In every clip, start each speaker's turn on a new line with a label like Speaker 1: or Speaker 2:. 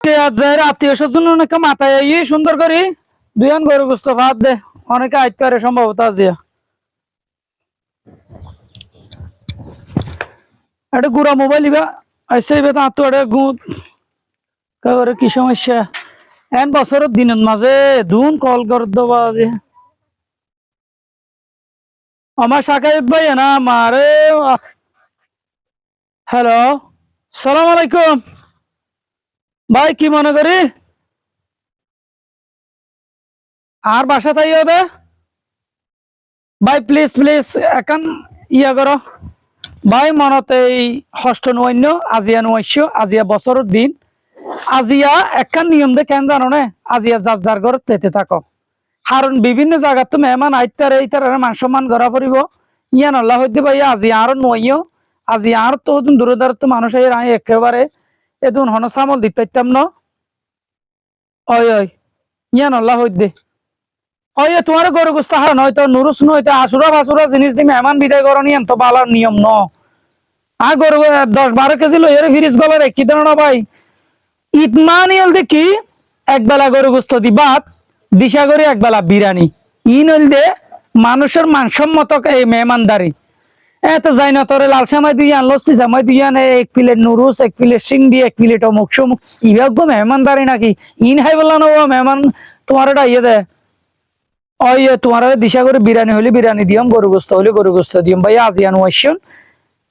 Speaker 1: আত্মীয় স্বজন অনেকে মাথায় সুন্দর করি দুইয়ান গরু গোস্ত ভাত দে অনেকে আইতে পারে সম্ভবত আজিয়া একটা গুড়া মোবাইল ইবা আইসে ইবা তো আত্ম গুদ কাগরে কি সমস্যা এন বছরের দিনের মাঝে দুন কল কর দেবা যে আমার শাকায়ত ভাই না মারে হ্যালো সালাম আলাইকুম ভাই কি মনে করি আর বাসা তাই হবে ভাই প্লিজ প্লিজ এখন ইয়া করো ভাই মনত এই ষষ্ঠ নৈন্য আজিয়া নৈশ আজিয়া বছরের দিন আজিয়া একখান নিয়ম দে কেন জানো না আজিয়া যার যার ঘর তেতে থাকো কারণ বিভিন্ন জায়গা তো মেহমান আইতারে এইতার মান সম্মান করা পড়িব ইয়ান আল্লাহ হইতে ভাই আজি আর নইও আজি আর তো দূরে দূরে তো মানুষ একেবারে এদুন হন সামল দিতে পারতাম না ওই ওই ইয়ান আল্লাহ হইতে ওই তোমার গরু গুস্তা হার নয়তো নুরুস নয়তো আসুরা ফাসুরা জিনিস দি মেহমান বিদায় করো নিয়ম তো বালার নিয়ম ন গরু 10-12 কেজি লইয়ারে ফিরিজ গলা রেখি দেন না ভাই ইতমানিয়াল দেখি একবেলা গরু গোস্ত দি ভাত দিশা করে একবেলা বিরিয়ানি ইনল দে মানুষের মানসম্মত এই মেহমানদারি এত যাই না তোরে লাল সামাই দিয়ে আন লস্যি সামাই দিয়ে আনে এক প্লেট নুরুস এক প্লেট সিংড়ি এক প্লেট অমুক সমুক ইভাগ মেহমানদারি নাকি ইন হাই বললা না মেহমান তোমার এটা ইয়ে দে ওই তোমার দিশা করে বিরিয়ানি হলে বিরিয়ানি দিয়ম গরু গোস্ত হলে গরু গোস্ত দিয়ম ভাই আজিয়ান ওয়াইশন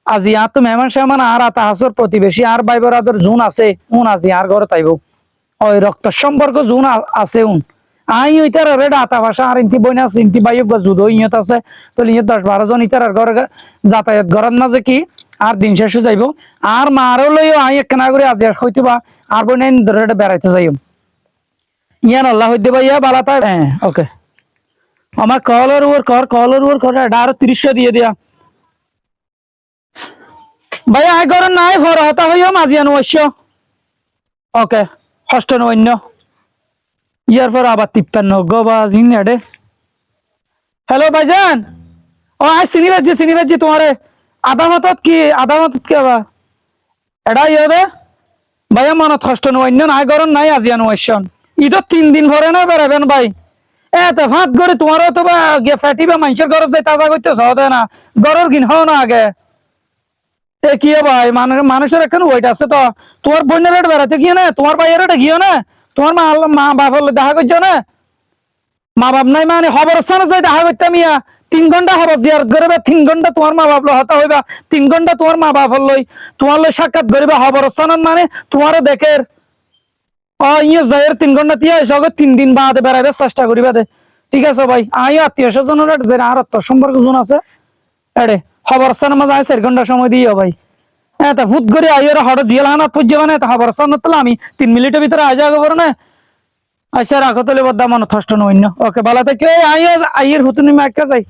Speaker 1: আজি আর তো মেহমান সেহমান আর আতা হাসর প্রতিবেশী আর ভাই বরাদর জুন আছে উন আজি আর ঘরে তাইব ওই রক্ত সম্পর্ক জুন আছে উন আই ওইটার রেড আতা ভাষা আর ইন্তি বইনা আছে ইন্তি বাইক বা জুদো ইয়ত আছে তো ইয়ত 10-12 জন ইতার আর ঘরে যাতায়াত ঘরের মাঝে কি আর দিন শেষ হয়ে যাইব আর মারও লইও আই একখানা করে আজি আর হইতে আর বইনা ধরে বেড়াইতে যাইম ইয়ান আল্লাহ হইতে ভাইয়া বালা তাই হ্যাঁ ওকে আমার কলের উপর করে 30 দিয়ে দিয়া ভাই আয় করেন নাই ফর হতা হইও মাঝিয়ান অবশ্য ওকে ষষ্ঠ নৈন্য ইয়ার পর আবার 53 গবা জিনে হ্যালো ভাইজান ও আয় চিনি বাজি তোমারে আদামতত কি আবার এটা ইয়ে দে ভাইয়া মনত ষষ্ঠ নৈন্য নাই করেন নাই আজিয়ান অবশ্য ঈদত 3 দিন ভরে না বেড়াবেন ভাই এত ভাত করে তোমারও তো বা ফ্যাটিবা মানুষের ঘর যাই তাজা করতে সহদে না গরর গিন হও না আগে এ কি ভাই মানুষের এখন ওয়েট আছে তো তোমার বোনের রেট বেড়াতে গিয়ে না তোমার ভাইয়ের রেটে গিয়ে না তোমার মা বাপের দেখা করছো না মা বাপ নাই মানে খবর স্থানে যাই দেখা করতাম ইয়া 3 ঘন্টা খবর জিয়ারত করবে 3 ঘন্টা তোমার মা বাপ হতা হইবা 3 ঘন্টা তোমার মা বাপের লই তোমার লই সাক্ষাৎ করিবা খবর স্থানত মানে তোমারও দেখের ইয়ে যাইয়ের 3 ঘন্টা তিয়া এসে 3 দিন বাদে বেড়াইবার চেষ্টা করিবা দে ঠিক আছে ভাই আত্মীয় স্বজনের যে আর সম্পর্ক জন আছে এড়ে খবর স্থানের মাঝে 4 ঘন্টা সময় দিও ভাই এটা হুট করে আইয়ের হঠাৎ জিয়াল হানাত ফুজ যাবে না এটা খবর স্থান আমি 3 মিনিটের ভিতরে আই যাবো না আচ্ছা রাখো তাহলে বদ্দা মনে ষষ্ঠ নৈন্য ওকে ভালো থেকে আইয়ের হুতুনি মাইকা যাই